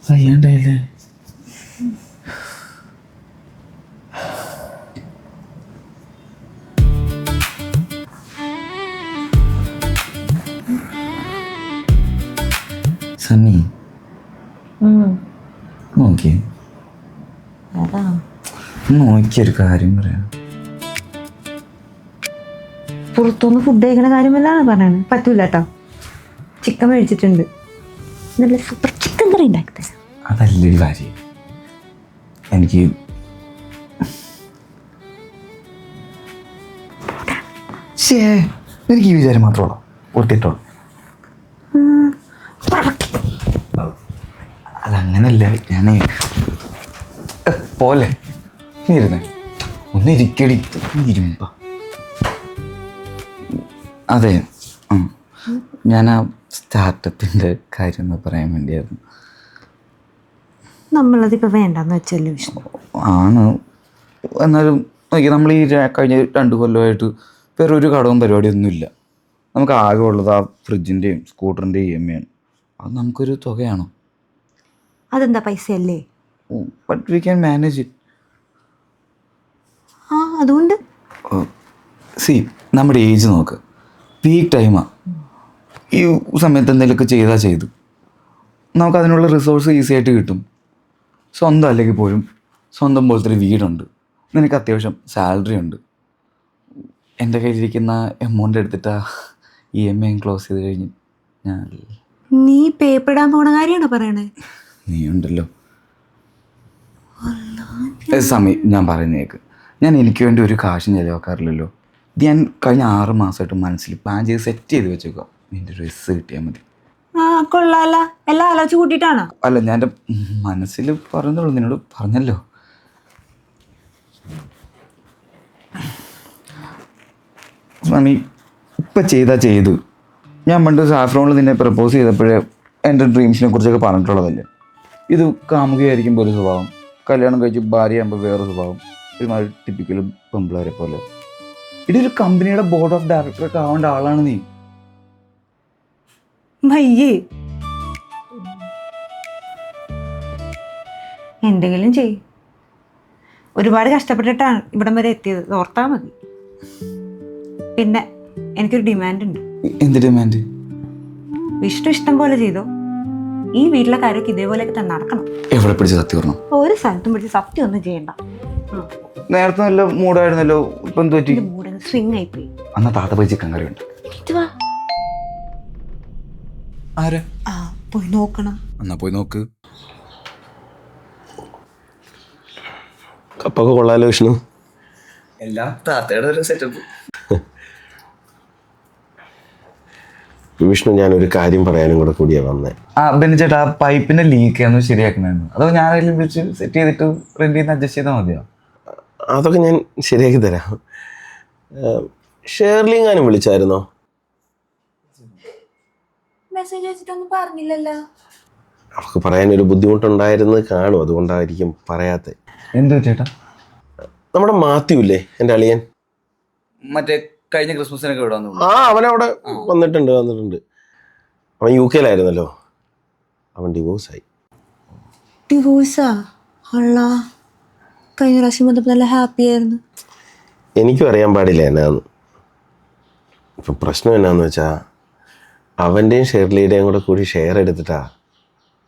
വയ്യാണ്ടായില്ലേ? സണ്ണി നോക്കിയേ, നോക്കിയൊരു കാര്യം പറയാം. പുറത്തുനിന്ന് ഫുഡ് കഴിക്കുന്ന കാര്യമല്ലാണ് പറയണത്. പറ്റൂല കേട്ടോ. ചിക്കൻ മേടിച്ചിട്ടുണ്ട്, നല്ല സൂപ്പർ ചിക്കൻ കറി ഉണ്ടാക്കി തരാം. അതല്ലൊരു കാര്യം. എനിക്ക് എനിക്ക് ഈ വിചാരം മാത്രമേ പൊട്ടിട്ടുള്ളൂ. അതങ്ങനല്ല, ഞാൻ പോലെ ഇരുന്നേ ഒന്ന് ഇരിക്കടി ഇരുമ്പ. അതെ, ഞാൻ ആ സ്റ്റാർട്ടപ്പിൻ്റെ കാര്യം ഒന്ന് പറയാൻ വേണ്ടിയായിരുന്നു. നമ്മളതിപ്പോൾ വേണ്ടെന്ന് വെച്ചല്ലേ വിഷ്ണു? ആണ്, എന്നാലും നോക്കി നമ്മൾ ഈ കഴിഞ്ഞ 2 കൊല്ലമായിട്ട് വേറെ ഒരു കടവും പരിപാടിയൊന്നുമില്ല. നമുക്ക് ആകെ ഉള്ളത് ആ ഫ്രിഡ്ജിൻ്റെയും സ്കൂട്ടറിൻ്റെയും EMI ആണ്. അത് നമുക്കൊരു തുകയാണോ? അതെന്താ പൈസയല്ലേ? But we can manage it. ആ അതുകൊണ്ട് നമ്മുടെ ഏജ് നോക്ക്, പീക്ക് ടൈമാണ്. ഈ സമയത്ത് എന്തെങ്കിലുമൊക്കെ ചെയ്തു നമുക്കതിനുള്ള റിസോഴ്സ് ഈസി ആയിട്ട് കിട്ടും. സ്വന്തം അല്ലെങ്കിൽ പോലും സ്വന്തം പോലത്തെ ഒരു വീടുണ്ട്, നിനക്ക് അത്യാവശ്യം സാലറി ഉണ്ട്. എൻ്റെ കയ്യിലിരിക്കുന്ന എമൗണ്ട് എടുത്തിട്ട് EMI ക്ലോസ് ചെയ്ത് കഴിഞ്ഞ് ഞാൻ നീ പേപ്പർ ഇടാൻ പോണ കാര്യമാണോ പറയണേ? നീ ഉണ്ടല്ലോ സമയം, ഞാൻ പറയുന്നേക്ക്, ഞാൻ എനിക്ക് വേണ്ടി ഒരു കാശും ചിലവാക്കാറില്ലല്ലോ. ഇത് ഞാൻ കഴിഞ്ഞ 6 മാസമായിട്ട് മനസ്സിൽ പ്ലാൻ ചെയ്ത് സെറ്റ് ചെയ്ത് വെച്ചേക്കുക. നിൻ്റെ ഒരു ഡ്രസ്സ് കിട്ടിയാൽ മതി. ആ കൊള്ളാല, എല്ലാം ആലോചിച്ച് കൂട്ടിയിട്ടാണോ? അല്ല, ഞാൻ എൻ്റെ മനസ്സിൽ പറഞ്ഞോളൂ, നിന്നോട് പറഞ്ഞല്ലോ. മമ്മി ഇപ്പം ചെയ്തു. ഞാൻ പണ്ട് സാഫ്രോണിൽ നിന്നെ പ്രപ്പോസ് ചെയ്തപ്പോഴേ എൻ്റെ ഡ്രീംസിനെ കുറിച്ചൊക്കെ പറഞ്ഞിട്ടുള്ളതല്ലേ. ഇത് കാമുകയായിരിക്കുമ്പോൾ ഒരു സ്വഭാവം, കല്യാണം കഴിച്ച് ഭാര്യയാകുമ്പോൾ വേറൊരു സ്വഭാവം, ഒരുമാതിരി ടിപ്പിക്കൽ പെമ്പിളാരെ പോലെ. ഇതൊരു കമ്പനിയുടെ ബോർഡ് ഓഫ് ഡയറക്ടറൊക്കെ ആവേണ്ട ആളാണ് നീ. ഭയ്യേ, എന്തെങ്കിലും ചെയ്. ഒരുപാട് കഷ്ടപ്പെട്ടിട്ടാണ് ഇവിടം വരെ എത്തിയത്, ഓർത്താ മതി. പിന്നെ എനിക്കൊരു ഡിമാൻഡ് ഉണ്ട്. എന്ത് ഡിമാൻഡ്? വിഷ്ണു ഇഷ്ടം പോലെ ചെയ്തോ, ഈ വീട്ടിലെ കാര്യമൊക്കെ ഇതേപോലെയൊക്കെ തന്നെ നടക്കണം. എവിടെ പിടിച്ച് സത്യം പറഞ്ഞു? ഒരു സ്ഥലത്തും പിടിച്ച് സത്യം ഒന്നും ചെയ്യണ്ട. നേരത്തെ നല്ല മൂടായിരുന്നല്ലോ, ഇപ്പം എന്ത് പറ്റി? മൂടങ്ങ് സ്വിങ് ആയിപ്പോയി. അന്ന് താത്ത പോയി ചിക്കൻ കറി ഉണ്ട്. ആരാ? ആ പോയി നോക്കണം. എന്നാ പോയി നോക്ക്. കപ്പൊക്കെ കൊള്ളാലോ വിഷ്ണു. എല്ലാം താത്തയുടെ ഒരു സെറ്റപ്പ്. വിഷ്ണു, ഞാനൊരു കാര്യം പറയാനും കൂടിയാ വന്നേ. ബെന്നി ചേട്ടാ, ആ പൈപ്പിന്റെ ലീക്ക് ഒന്ന് ശരിയാക്കണമായിരുന്നു. അതോ ഞാൻ വിളിച്ച് സെറ്റ് ചെയ്തിട്ട് റെന്റ് ചെയ്യുന്ന അഡ്ജസ്റ്റ് ചെയ്താൽ മതിയോ? അതൊക്കെ ഞാൻ ശരിയാക്കി തരാം. ഷേർലിങ്ങാനും വിളിച്ചായിരുന്നോ? മെസ്സേജ് അയച്ചിട്ടൊന്നും പറഞ്ഞില്ലല്ലോ. അവൾക്ക് പറയാനൊരു ബുദ്ധിമുട്ടുണ്ടായിരുന്നു കാണും, അതുകൊണ്ടായിരിക്കും പറയാത്ത. എന്തു ചേട്ടാ? നമ്മുടെ മാത്യു ഇല്ലേ, എൻ്റെ അളിയൻ, മറ്റേ കഴിഞ്ഞ ക്രിസ്മസിനൊക്കെ ഇവിടെ വന്നു. അവനവിടെ വന്നിട്ടുണ്ട്. അവൻ UK അവൻ ഡിവോഴ്സായി. ഡിവോഴ്സാ? അള്ളാ, കഴിഞ്ഞ പ്രാവശ്യം വന്നപ്പോൾ നല്ല ഹാപ്പി ആയിരുന്നു. എനിക്കും അറിയാൻ പാടില്ല എന്നാന്ന്. ഇപ്പം പ്രശ്നം എന്നാന്ന് വെച്ചാൽ അവൻ്റെയും ഷെർലിയുടെയും കൂടി ഷെയർ എടുത്തിട്ടാ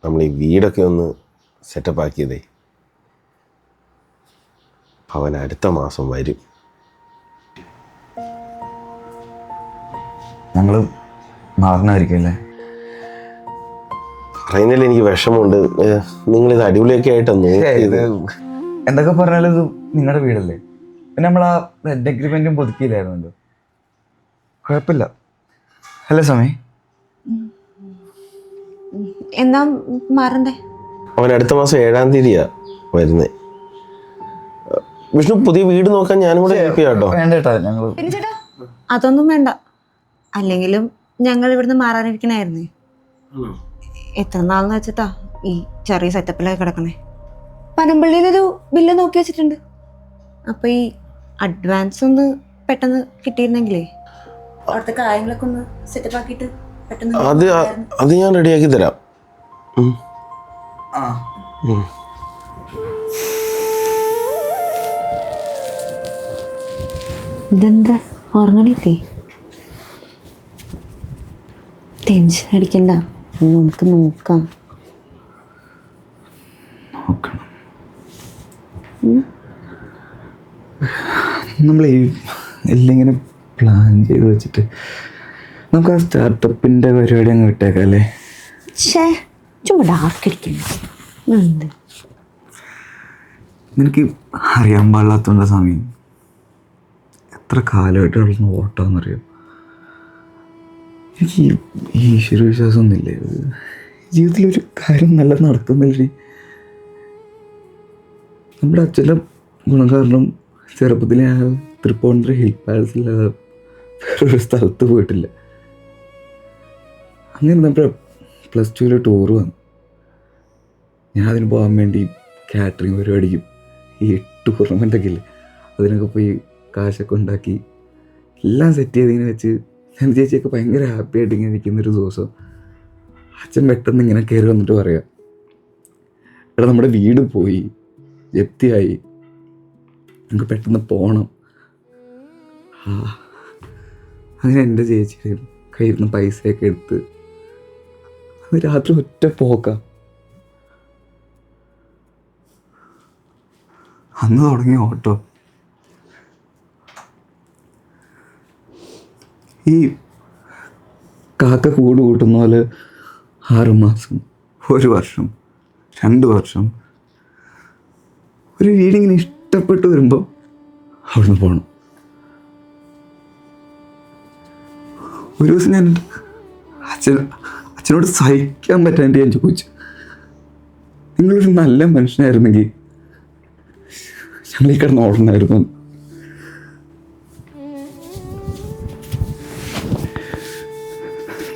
നമ്മൾ ഈ വീടൊക്കെ ഒന്ന് സെറ്റപ്പ് ആക്കിയതേ. അവൻ അടുത്ത മാസം വരും. ഞങ്ങൾ മാറണമായിരിക്കും. പറയുന്നതിൽ എനിക്ക് വിഷമമുണ്ട്. നിങ്ങളിത് അടിപൊളിയൊക്കെ ആയിട്ടൊന്നും എന്തൊക്കെ പറഞ്ഞാലും ഇത് നിങ്ങളുടെ വീടല്ലേ. പിന്നെ നമ്മൾ ആ റെന്റ് അഗ്രിമെന്റും പുതുക്കിയില്ലായിരുന്നല്ലോ. കുഴപ്പമില്ല അല്ലേ സമയം? എന്നാ മാറണ്ടേ? അവൻ അടുത്ത മാസം 7-ാം തീയതിയാ വരുന്നേ. വിഷ്ണു, പുതിയ വീട് നോക്കാൻ ഞാനും കൂടെ ഹെൽപ്പ് ചെയ്യാം കേട്ടോ. വേണ്ടേട്ടാ, ഞങ്ങൾ പിന്നെ ചേട്ടാ അതൊന്നും വേണ്ട. അല്ലെങ്കിലും ഞങ്ങൾ ഇവിടുന്ന് മാറാനിരിക്കണായിരുന്നേ. എത്ര നാളെന്ന് വെച്ചിട്ടാ ഈ ചെറിയ സെറ്റപ്പിലൊക്കെ കിടക്കണേ. പനമ്പള്ളിയിലൊരു ബില്ല് നോക്കി വെച്ചിട്ടുണ്ട്. അപ്പൊ ഈ അഡ്വാൻസ് ഒന്ന് പെട്ടെന്ന് കിട്ടിയിരുന്നെങ്കിലേ അവിടുത്തെ കാര്യങ്ങളൊക്കെ ഒന്ന് സെറ്റപ്പ് ആക്കിയിട്ട് പെട്ടെന്ന് അത് ഞാൻ റെഡിയാക്കി തരാം. ആ ഇതെന്താ ഉറങ്ങണില്ലേ? ടെൻഷൻ അടിക്കണ്ട, നമുക്ക് നോക്കാം. നോക്കണം. നമ്മൾ ഈ എല്ലാം ഇങ്ങനെ പ്ലാൻ ചെയ്ത് വെച്ചിട്ട് നമുക്ക് ആ സ്റ്റാർട്ടപ്പിൻ്റെ പരിപാടി അങ്ങ് വിട്ടേക്കാം അല്ലേ? ചുമ്മാ ഡാർക്കടിക്കുന്നു. നിനക്ക് അറിയാൻ പാടില്ലാത്തതുകൊണ്ട് സമയം എത്ര കാലമായിട്ട് കളിക്കുന്ന ഓട്ടമെന്നറിയാം. എനിക്ക് ഈ ഈശ്വര വിശ്വാസമൊന്നുമില്ലേ, ജീവിതത്തിലൊരു കാര്യം നല്ല നടക്കുന്നില്ലേ. നമ്മുടെ അച്ഛൻ്റെ ഗുണം കാരണം ചെറുപ്പത്തിൽ ഞാൻ തൃപ്പൂണിത്തുറ ഹിൽ പാലസില്ലാതെ വേറൊരു സ്ഥലത്ത് പോയിട്ടില്ല. അങ്ങനെ നമ്മുടെ +2 ടൂറ് വന്നു. ഞാൻ അതിന് പോകാൻ വേണ്ടി കാറ്ററിങ് പരിപാടിക്കും ഈ ടൂർണമെൻ്റൊക്കെ ഇല്ലേ അതിനൊക്കെ പോയി കാശൊക്കെ ഉണ്ടാക്കി എല്ലാം സെറ്റ് ചെയ്തതിനെ വെച്ച് ഞാൻ ചേച്ചിയൊക്കെ ഭയങ്കര ഹാപ്പി ആയിട്ട് ഇങ്ങനെ ഇരിക്കുന്നൊരു ദിവസം അച്ഛൻ പെട്ടെന്ന് ഇങ്ങനെ കയറി വന്നിട്ട് പറയാം, എടാ നമ്മുടെ വീട് പോയി, ജപ്തിയായി, നമുക്ക് പെട്ടെന്ന് പോകണം. അങ്ങനെ എൻ്റെ ചേച്ചി കയ്യിൽ നിന്ന് പൈസയൊക്കെ എടുത്ത് അന്ന് രാത്രി ഒറ്റ പോക്കാം. അന്ന് തുടങ്ങിയ ഓട്ടോ ഈ കാക്ക കൂട് കൂട്ടുന്ന പോലെ 6 മാസം, 1 വർഷം, 2 വർഷം ഒരു വീടിങ്ങനെ ഇഷ്ടപ്പെട്ട് വരുമ്പോൾ അവിടുന്ന് പോകണം. ഒരു ദിവസം ഞാൻ അച്ഛനോട് സഹിക്കാൻ പറ്റാണ്ട് ഞാൻ ചോദിച്ചു, നിങ്ങളൊരു നല്ല മനുഷ്യനായിരുന്നെങ്കിൽ ഞങ്ങൾ ഈ കിടന്ന് ഓടണമായിരുന്നു.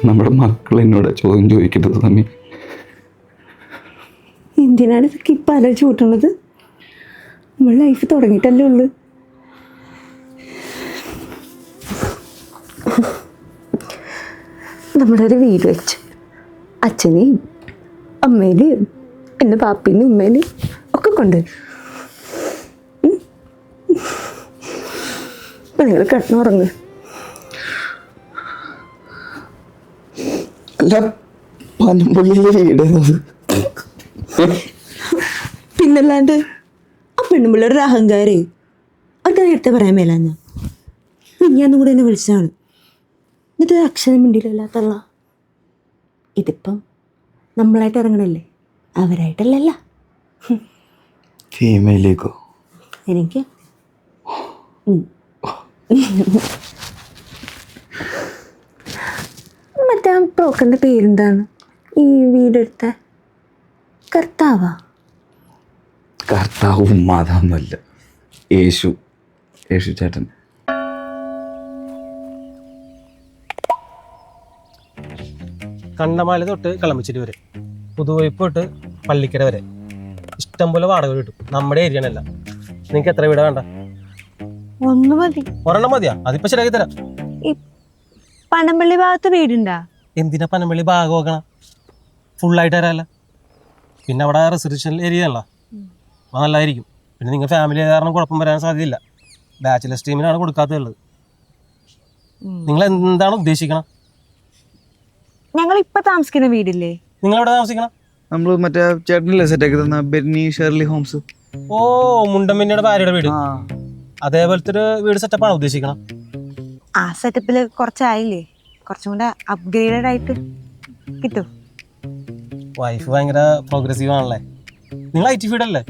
നമ്മുടെ മക്കൾ എന്നോട് ചോദ്യം ചോദിക്കുന്നത് സമയം എന്തിനാണ് ഇതൊക്കെ ഇപ്പം ആലോചിച്ച് കൂട്ടുന്നത്? നമ്മൾ ലൈഫ് തുടങ്ങിയിട്ടല്ലേ ഉള്ളു. നമ്മുടെ ഒരു വീട് വെച്ച് അച്ഛനെയും അമ്മേനെയും എൻ്റെ പാപ്പേനെയും ഉമ്മേനെയും ഒക്കെ കൊണ്ടുവരും. അപ്പം നിങ്ങൾ കിടന്നുറങ്ങ്. അല്ല, പനമ്പള്ളിയിലെ വീടേത്? പിന്നല്ലാണ്ട് ആ പെണ്ണുമ്പിള്ളൊരു അഹങ്കാരേ, അവർക്ക് നേരത്തെ പറയാൻ മേലാഞ്ഞ ഞാനും കൂടെ എന്നെ വിളിച്ചതാണ്. എന്നിട്ട് ഒരു അക്ഷരം മിണ്ടിയില്ലാത്തള്ള. ഇതിപ്പം നമ്മളായിട്ട് ഇറങ്ങണല്ലേ, അവരായിട്ടല്ലല്ല. ഫീമെയിലേക്കോ? എനിക്ക് മറ്റേ ബ്രോക്കറിൻ്റെ പേരെന്താണ്? ഈ വീടെടുത്ത കർത്താവാ? കർത്താവും മാതാവൊന്നുമല്ല, യേശു ചേട്ടൻ. കണ്ടമാല തൊട്ട് കളമശ്ശേരി വരെ, പുതുവൈപ്പ് തൊട്ട് പള്ളിക്കര വരെ ഇഷ്ടംപോലെ വാടക കിട്ടും. നമ്മുടെ ഏരിയനല്ല. നിങ്ങൾക്ക് എത്ര വീടാ വേണ്ട? ഒന്ന് മതി. ഒരെണ്ണം മതിയാ? അതിപ്പോ ശരിയാക്കി തരാം. ഈ പനമ്പള്ളി ഭാഗത്ത് വീടുണ്ടാ? എന്തിനാ പനമ്പള്ളി ഭാഗം നോക്കണം? ഫുള്ളായിട്ട് തരാമല്ല. പിന്നെ അവിടെ റെസിഡൻഷ്യൽ ഏരിയ അല്ല, അത് നല്ലതായിരിക്കും. പിന്നെ നിങ്ങൾ ഫാമിലി കാരണം കുഴപ്പം വരാൻ സാധ്യതയില്ല. ബാച്ചിലർ ടീമിനാണ് കൊടുക്കാത്തതുള്ളത്. നിങ്ങൾ എന്താണ് ഉദ്ദേശിക്കണം? ഞങ്ങൾ ഇപ്പൊ താമസിക്കുന്ന വീടില്ലേ? നിങ്ങൾ എവിടെ താമസിക്കണം? നമ്മൾ മറ്റേ ചേട്ടനല്ലേ സെറ്റാക്കി തന്ന ബെന്നി ഷെർലി ഹോംസ്. ഓ, മുണ്ടമ്പിന്നിയുടെ ഭാര്യയുടെ വീട്. അതേപോലത്തെ ഒരു വീട് സെറ്റപ്പാണ് ഉദ്ദേശിക്കണം? ആ സെറ്റപ്പിൽ കുറച്ചായില്ലേ, കുറച്ചും കൂടെ അപ്ഗ്രേഡഡ് ആയിട്ട് കിട്ടും. വൈഫ് ഭയങ്കര പ്രോഗ്രസീവ് ആണല്ലേ. നിങ്ങൾ IT ഫീൽഡ് അല്ലേ?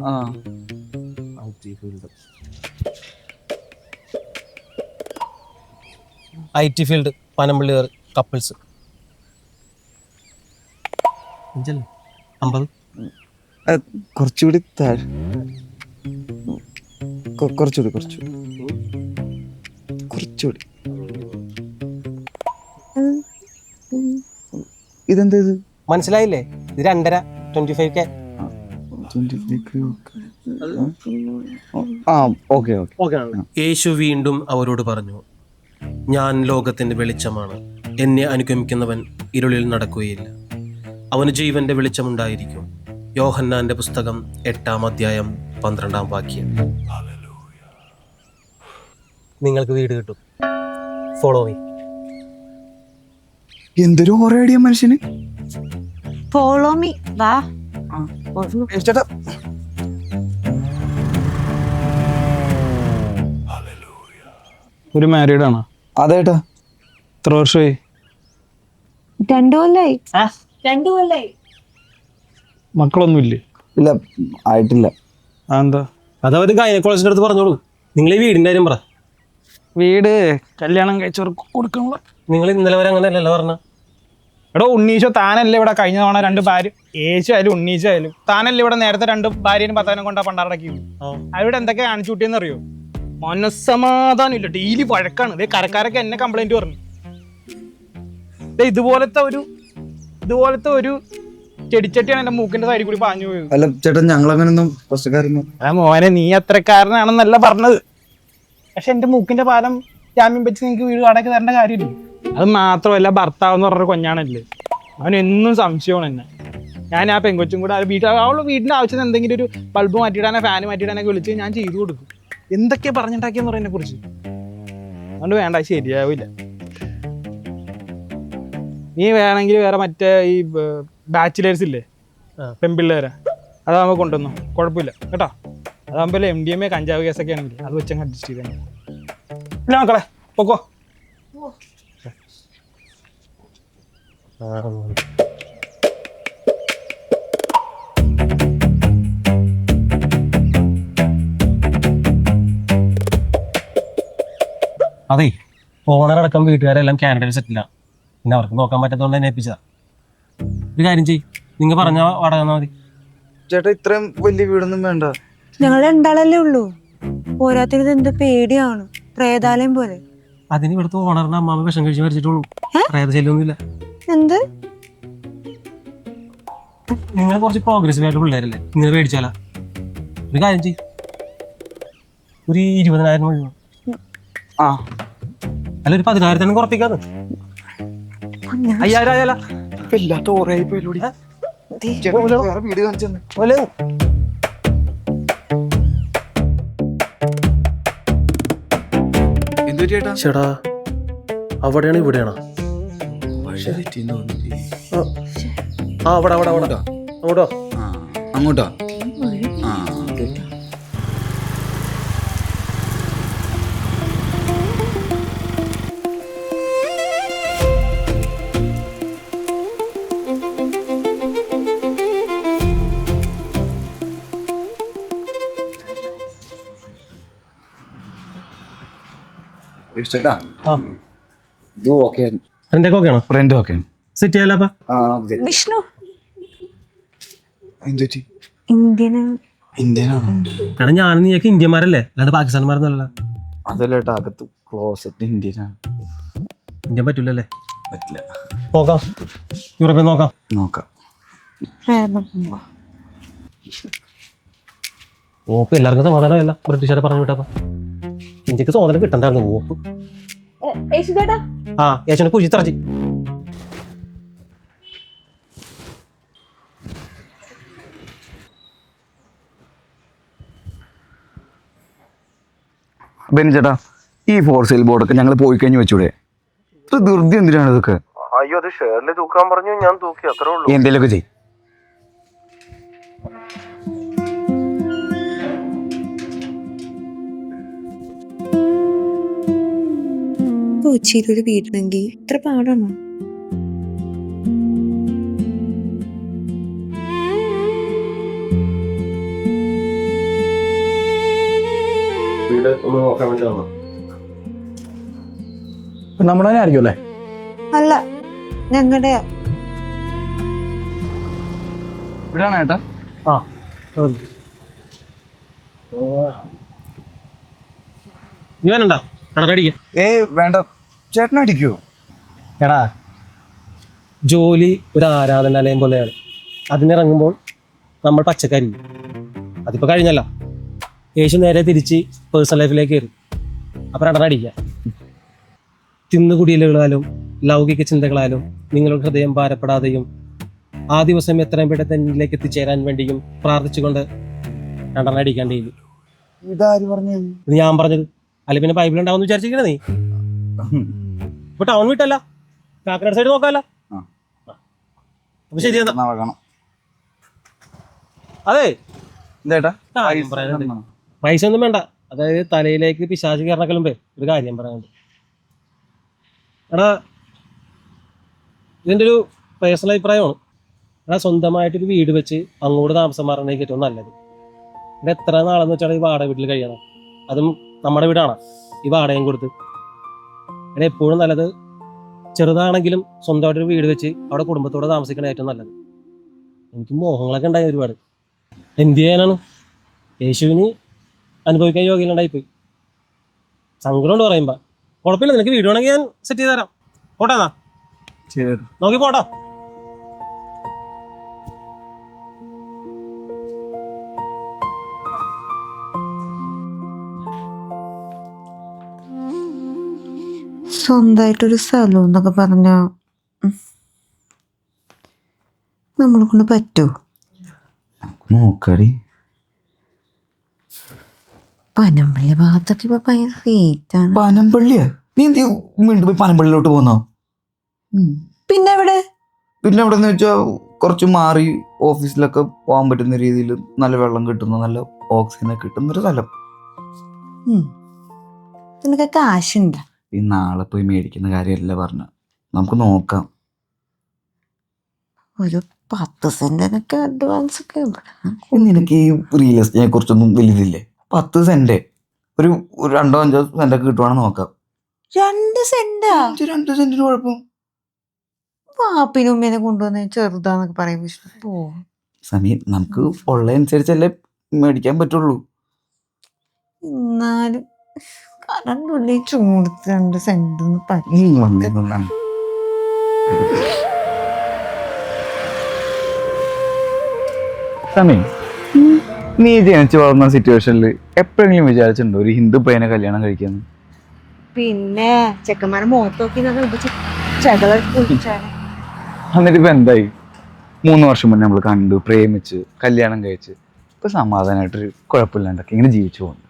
IT field, Panampilly couples. 50 കുറച്ചുകൂടി താഴെ, കുറച്ചുകൂടി ഇതെന്താ ഇത്? മനസ്സിലായില്ലേ? ഇത് 2.5 25K. യേശു വീണ്ടും അവരോട് പറഞ്ഞു, ഞാൻ ലോകത്തിന്റെ വെളിച്ചമാണ്. എന്നെ അനുഗമിക്കുന്നവൻ ഇരുളിൽ നടക്കുകയില്ല, അവന് ജീവന്റെ വെളിച്ചമുണ്ടായിരിക്കും. യോഹന്നാന്റെ പുസ്തകം 8-ാം അധ്യായം 12-ാം വാക്യം. നിങ്ങൾക്ക് വീട് കിട്ടും. Follow me. എന്തൊരു ഓറേടിയ മനുഷ്യന്. ഫോളോ മീ, വാ. ചേട്ടാ ഒരു മാരീഡ് ആണോ? അതേട്ടാ. എത്ര വർഷമായി? 2 കൊല്ലായി. 2 കൊല്ലായി. മക്കളൊന്നുമില്ലേ? ഇല്ല, ആയിട്ടില്ല. അതെന്താ? അതവര് ഗൈനക്കോളജിന്റെ അടുത്ത് പറഞ്ഞോളൂ. നിങ്ങൾ ഈ വീടിന്റെ കാര്യം പറ. വീട് കല്യാണം കഴിച്ചവർക്ക് കൊടുക്കണല്ലോ. നിങ്ങൾ ഇന്നലെ വരെ അങ്ങനെ അല്ലല്ലോ പറഞ്ഞ. എടോ ഉണ്ണീശോ, താനല്ലേ ഇവിടെ കഴിഞ്ഞ തവണ 2 ഭാര്യ, യേശു ആയാലും ഉണ്ണീശോ ആയാലും താനല്ലേ ഇവിടെ നേരത്തെ 2 ഭാര്യയും ഭർത്താവിനെ കൊണ്ടാ പണ്ടാറടക്കിയത്. അവിടെ എന്തൊക്കെ കാണിച്ചു കൂട്ടിയെന്ന് അറിയോ? മനസ്സമാധാനം ഇല്ല, ഡെയിലി വഴക്കാണ്. ഇതേ കരക്കാരൊക്കെ എന്നെ കംപ്ലൈന്റ് പറഞ്ഞു. ഇതുപോലത്തെ ഒരു ചെടിച്ചട്ടിയാണ് എന്റെ മൂക്കിന്റെ സൈഡിൽ കൂടി പാഞ്ഞു പോയത്. അല്ല ചേട്ടാ, ഞങ്ങളങ്ങനൊന്നും പ്രശ്നക്കാരൊന്നും. അതാ മോനെ, നീ അത്രക്കാരനാണെന്നല്ല പറഞ്ഞത്. പക്ഷെ എന്റെ മൂക്കിന്റെ പാലം ജാമ്യം വെച്ച് നിങ്ങൾക്ക് വീട് വാടക തരേണ്ട കാര്യമില്ല. അത് മാത്രമല്ല, ഭർത്താവ് എന്ന് പറഞ്ഞൊരു കൊഞ്ഞാണല്ലേ, അവൻ എന്നും സംശയമാണ് എന്നെ. ഞാൻ ആ പെങ്കൊച്ചും കൂടെ അവളുടെ വീടിന്റെ ആവശ്യത്തിന് എന്തെങ്കിലും ഒരു ബൾബ് മാറ്റിയിടാനോ ഫാന് മാറ്റിയിടാനൊക്കെ വിളിച്ച് ഞാൻ ചെയ്തു കൊടുക്കും. എന്തൊക്കെയാ പറഞ്ഞിട്ടാക്കിയെന്ന് പറയുന്നതിനെ കുറിച്ച്. അതുകൊണ്ട് വേണ്ട, ശരിയാവില്ല. നീ വേണമെങ്കിൽ വേറെ മറ്റേ ഈ ബാച്ചിലേഴ്സ് ഇല്ലേ, പെൺപിള്ളേരെ, അതാകുമ്പോൾ കൊണ്ടുവന്നു, കുഴപ്പമില്ല കേട്ടോ. അതാകുമ്പോൾ MDMA കഞ്ചാവ് കേസൊക്കെ ആണെങ്കിൽ അത് വെച്ചങ്ങ് അഡ്ജസ്റ്റ് ചെയ്താൽ ഇല്ല. മക്കളെ പൊക്കോ. അതെ, ഓണറടക്കം വീട്ടുകാരെല്ലാം കാനഡയിൽ സെറ്റിലാണ്. പിന്നെ അവർക്ക് നോക്കാൻ പറ്റാത്തതുകൊണ്ട് തന്നെ ഏൽപ്പിച്ചതാ. ഒരു കാര്യം ചെയ്യ്, നിങ്ങൾ പറഞ്ഞ വാടക തന്നാ മതി. ചേട്ടാ, ഇത്രയും വലിയ വീടൊന്നും വേണ്ട. ഞങ്ങൾ 2 ആളല്ലേ ഉള്ളൂ. പോരാത്തത് എന്ത് പേടിയാണ്, പ്രേതാലയം പോലെ. അതിന് ഇവിടുത്തെ ഓണറിന്റെ അമ്മാമ്മ വിഷം കഴിച്ച് മരിച്ചിട്ടുള്ളൂ. പ്രേതശല്യമൊന്നുമില്ല. എന്ത്? നിങ്ങൾ കുറച്ച് പ്രോഗ്രസീവ് ആയിട്ട് പിള്ളേരല്ലേ, നിങ്ങൾ പേടിച്ചാലാ. ഒരു കാര്യം ചെയ്യ്, ഒരു 20,000 മതി. ആ അല്ല, ഒരു 10,000 ഉറപ്പിക്കാതെ. 5000 ആയാലോ? വല്ലാത്ത ഓറയായി പോയിലൂടി. വേറെ വീട് കാണിച്ചു തന്നെ. എന്തു ചേട്ടാ? ചേട്ടാ, അവിടെയാണോ ഇവിടെയാണോ? അവിടെ അങ്ങോട്ടോ. അങ്ങോട്ടോ? ചേട്ടാ, ഇത് ഓക്കെ. റെന്റൊക്കെ ഓക്കെയാണോ? Rent okay. സെറ്റ് ചെയ്യാലോ? വിഷ്ണു എന്തുപറ്റി? ഇന്ത്യനാണ്. കാരണം ഞാൻ നീയൊക്കെ ഇന്ത്യന്മാരല്ലേ, അല്ലാണ്ട് പാകിസ്ഥാൻമാരൊന്നുമല്ല. അതല്ല ചേട്ടാ, അകത്ത് ക്ലോസറ്റ് ഇന്ത്യനാണ്. ഇന്ത്യൻ പറ്റൂലല്ലേ? പറ്റില്ല. നോക്കാം, യൂറോപ്പിൽ നോക്കാം. ഓപ്പ് എല്ലാവർക്കും സമാധാനമല്ല. ബ്രിട്ടീഷുകാരെ പറഞ്ഞു വിട്ടപ്പോ ഇന്ത്യക്ക് സ്വാതന്ത്ര്യം കിട്ടണ്ടായിരുന്നു. ഓപ്പ് ആ യേശുവിനെ കുഴിച്ചിറച്ചി. ബെന്നി ചേട്ടാ, ഈ ഫോർ സെയിൽ ബോർഡൊക്കെ ഞങ്ങൾ പോയി കഴിഞ്ഞ് വെച്ചൂടെ? ഇത്ര ധൃതി എന്തിനാണ് ഇതൊക്കെ? അയ്യോ, അത് ഷെയറിൽ തൂക്കാൻ പറഞ്ഞു, ഞാൻ തൂക്കി, അത്രേ ഉള്ളൂ. എന്തേലൊക്കെ ചെയ്യും. കൊച്ചിയിലൊരു വീടുണ്ടെങ്കിൽ ഇത്ര പാടാണോ? വീട് ഒന്ന് നോക്കാൻ വേണ്ടി വന്നു. നമ്മുടെ തന്നെ ആയിരിക്കും അല്ലേ? അല്ല, ഞങ്ങളുടെ. ഇവിടാണ് ചേട്ടാ. ആ നീ വേണ്ട കടക്കടിക്ക. വേണ്ട, ചേട്ടനടിക്കോ? എടാ, ജോലി ഒരു ആരാധനാലയം പോലെയാണ്. അതിനിറങ്ങുമ്പോൾ നമ്മൾ പച്ചക്കറി. അതിപ്പോൾ കഴിഞ്ഞല്ല. യേശു നേരെ തിരിച്ച് പേഴ്സണൽ ലൈഫിലേക്ക് കയറി. അപ്പം രണ്ടടിക്കുക. തിന്നുകുടിയലുകളാലും ലൗകിക ചിന്തകളാലും നിങ്ങളുടെ ഹൃദയം ഭാരപ്പെടാതെയും ആ ദിവസം എത്രയും പെട്ടെന്ന് എന്നിലേക്ക് എത്തിച്ചേരാൻ വേണ്ടിയും പ്രാർത്ഥിച്ചുകൊണ്ട് 2 അടിക്കാണ്ട് ഇതാര് പറഞ്ഞു? ഇത് ഞാൻ പറഞ്ഞത്. അല്ല പിന്നെ ബൈബിൾ ഉണ്ടാവും വിചാരിച്ചിരിക്കണേ നീ. ഇപ്പൊ ടൗൺ വിട്ടല്ല, കാക്കനാട് സൈഡ് നോക്കാമല്ലോ. അപ്പൊ ശരി എന്നാ. അതെ പൈസ ഒന്നും വേണ്ട. അതായത് തലയിലേക്ക് പിശാച് കയറണക്കലും മുമ്പേ ഒരു കാര്യം പറയാനുണ്ട്. എടാ ഇതിൻ്റെ ഒരു പേഴ്സണൽ അഭിപ്രായമാണ്. എടാ സ്വന്തമായിട്ടൊരു വീട് വെച്ച് അങ്ങോട്ട് താമസം മാറണമെങ്കിൽ ഏറ്റവും നല്ലത്. ഇവിടെ എത്ര നാളെന്ന് വെച്ചാൽ ഈ വാടക വീട്ടിൽ കഴിയണം. അതും നമ്മുടെ വീടാണ്, ഈ വാടകയും കൊടുത്ത്. ഇവിടെ എപ്പോഴും നല്ലത് ചെറുതാണെങ്കിലും സ്വന്തമായിട്ടൊരു വീട് വെച്ച് അവിടെ കുടുംബത്തോടെ താമസിക്കണ ഏറ്റവും നല്ലത്. എനിക്ക് മോഹങ്ങളൊക്കെ ഉണ്ടായി ഒരുപാട്. എന്ത് ചെയ്യാനാണ്, യേശുവിന് അനുഭവിക്കാൻ യോഗ്യമുണ്ടായിപ്പോയി. സങ്കടമുണ്ട് പറയുമ്പോ. കുഴപ്പമില്ല, നിനക്ക് വീട് വേണമെങ്കിൽ ഞാൻ സെറ്റ് ചെയ്ത് തരാം. പോട്ടാ നോക്കി പോട്ടോ. സ്വന്തമായിട്ടൊരു സ്ഥലം എന്നൊക്കെ പറഞ്ഞാ നമ്മളെ കൊണ്ട് പറ്റുമോ? നോക്കടി. പനമ്പള്ളി ഭാഗത്തൊക്കെ ഇപ്പൊ ഭയങ്കര റേറ്റാണ്. പനമ്പള്ളിയാ? നീ എന്ത് വീണ്ടും പോയി പനമ്പള്ളിയിലോട്ട് പോന്നോ? പിന്നെ എവിടെ? പിന്നെ എവിടെന്ന് വെച്ചാൽ കുറച്ച് മാറി ഓഫീസിലൊക്കെ പോകാൻ പറ്റുന്ന രീതിയിൽ നല്ല വെള്ളം കിട്ടുന്ന, നല്ല ഓക്സിജനൊക്കെ കിട്ടുന്നൊരു സ്ഥലം. നിനക്ക് കാശുണ്ട? ഈ നാളെ പോയി മേടിക്കുന്ന കാര്യമല്ല പറഞ്ഞ, നമുക്ക് നോക്കാം. ഒരു 10 സെന്റിനൊക്കെ അഡ്വാൻസ് ഒക്കെ നിനക്ക് ഈ റിയൽ എസ്റ്റേറ്റിനെ കുറിച്ചൊന്നും വലുതില്ലേ? 10 സെന്റ്, ഒരു 2-5 സെന്റൊക്കെ കിട്ടുവാണെങ്കിൽ നോക്കാം. 2 സെന്റാ? 2 സെന്റിന് കുഴപ്പം. പാപ്പിനും ഉമ്മേനെ കൊണ്ടുവന്ന് ചെറുതാന്നൊക്കെ പറയുമ്പോ സമയം നമുക്ക് ഉള്ള അനുസരിച്ചല്ലേ മേടിക്കാൻ പറ്റുള്ളൂ. എന്നാലും കരണ്ടുള്ളി ചൂടത്ത് 2 സെന്റ് സമയം നീ ജനിച്ചു വളർന്ന സിറ്റുവേഷനിൽ എപ്പോഴെങ്കിലും വിചാരിച്ചിട്ടുണ്ടോ ഒരു ഹിന്ദു പയ്യനെ കല്യാണം കഴിക്കാന്ന്? പിന്നെ ചെക്കന്മാരെ മുഖത്ത് നോക്കി എന്നിട്ട് ഇപ്പൊ എന്തായി? 3 വർഷം മുന്നേ നമ്മൾ കണ്ടു, പ്രേമിച്ച്, കല്യാണം കഴിച്ച്, ഇപ്പൊ സമാധാനമായിട്ടൊരു കുഴപ്പമില്ലാണ്ടൊക്കെ ഇങ്ങനെ ജീവിച്ചു പോകുന്നു.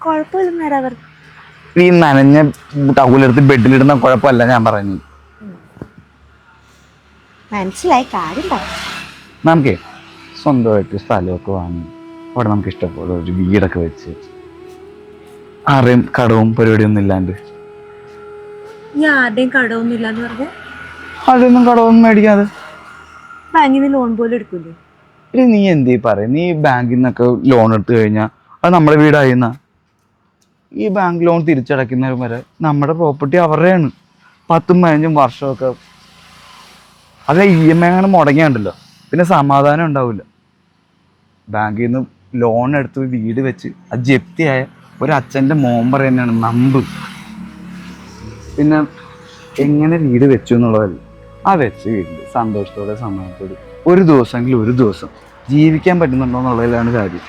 കുഴപ്പമില്ല. ഈ നനഞ്ഞ ടൗലെടുത്ത് ബെഡിലിടുന്ന കുഴപ്പമല്ല ഞാൻ പറഞ്ഞു. മനസ്സിലായി, കാര്യം നമുക്കേ സ്വന്തമായിട്ട് സ്ഥലമൊക്കെ വാങ്ങി അവിടെ നമുക്ക് ഇഷ്ടപോലെ ഒരു വീടൊക്കെ വെച്ച് ആരെയും കടവും പരിപാടിയൊന്നും ഇല്ലാണ്ട്. ആരുടെയും കടമൊന്നും ഇല്ലാന്ന് പറഞ്ഞ അതൊന്നും കടമൊന്നും മേടിക്കാതെ ബാങ്കിൽ നിന്ന് ലോൺ പോലും എടുക്കൂലേ? ഇനി നീ എന്തീ പറയും? നീ ബാങ്കിൽ നിന്നൊക്കെ ലോൺ എടുത്തു കഴിഞ്ഞാൽ അത് നമ്മുടെ വീടായിരുന്ന ഈ ബാങ്ക് ലോൺ തിരിച്ചടയ്ക്കുന്നവർ വരെ നമ്മുടെ പ്രോപ്പർട്ടി അവരുടെയാണ്. 10-15 വർഷമൊക്കെ അത് EMI അങ്ങനെ മുടങ്ങിയുണ്ടല്ലോ, പിന്നെ സമാധാനം ഉണ്ടാവില്ല. ബാങ്കിൽ നിന്ന് ലോൺ എടുത്ത് വീട് വെച്ച് അത് ജപ്തിയായ ഒരു അച്ഛൻ്റെ മോമ്പർ തന്നെയാണ് നമ്പ്. പിന്നെ എങ്ങനെ വീട് വെച്ചു എന്നുള്ളതല്ല, ആ വെച്ച് വീട്ടിൽ സന്തോഷത്തോടെ സമാധാനത്തോടെ ഒരു ദിവസമെങ്കിലും ഒരു ദിവസം ജീവിക്കാൻ പറ്റുന്നുണ്ടോ എന്നുള്ളതിലാണ് കാര്യം.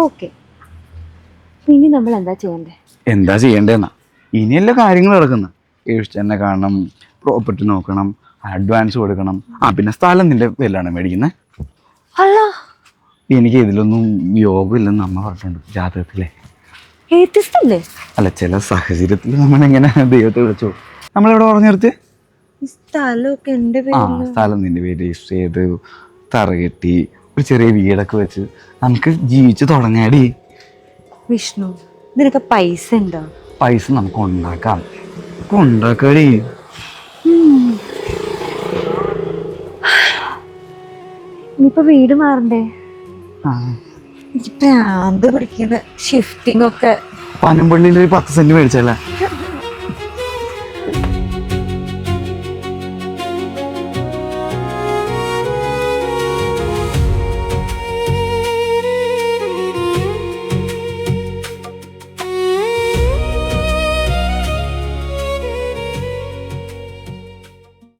ഓക്കെ, ഇനി നമ്മൾ എന്താ ചെയ്യേണ്ടതെന്നാ ഇനിയല്ല കാര്യങ്ങൾ നടക്കുന്നത്. തന്നെ കാണണം, പ്രോപ്പർട്ടി നോക്കണം, അഡ്വാൻസ് കൊടുക്കണം. പിന്നെ സ്ഥലം നിന്റെ പേരിലാണ് മേടിക്കുന്നത്. എനിക്ക് ഇതിലൊന്നും യോഗമില്ലെന്ന് അമ്മ പറഞ്ഞിട്ടുണ്ട് ജാതകത്തിലെ. അല്ല, ചില സാഹചര്യത്തിൽ നമ്മളെങ്ങനെ ദൈവത്തെ വിളിച്ചോ. നമ്മളെവിടെ പറഞ്ഞു നിർത്തി? സ്ഥലം നിന്റെ പേര് രജിസ്റ്റർ ചെയ്ത് തറ കെട്ടി ഒരു ചെറിയ വീടൊക്കെ വെച്ച് നമുക്ക് ജീവിച്ചു തുടങ്ങാടി. വിഷ്ണു, നിനക്ക് പൈസ ഉണ്ടോ? പൈസ നമുക്ക് ഉണ്ടാക്കാം, ഉണ്ടാക്കാടി. ഇനിയിപ്പോ വീട് മാറണ്ടേ? ഭ്രാന്ത് പിടിക്കുന്ന ഷിഫ്റ്റിംഗ് ഒക്കെ. പനമ്പള്ളിയിൽ ഒരു 10 സെന്റ് മേടിച്ചല്ലേ?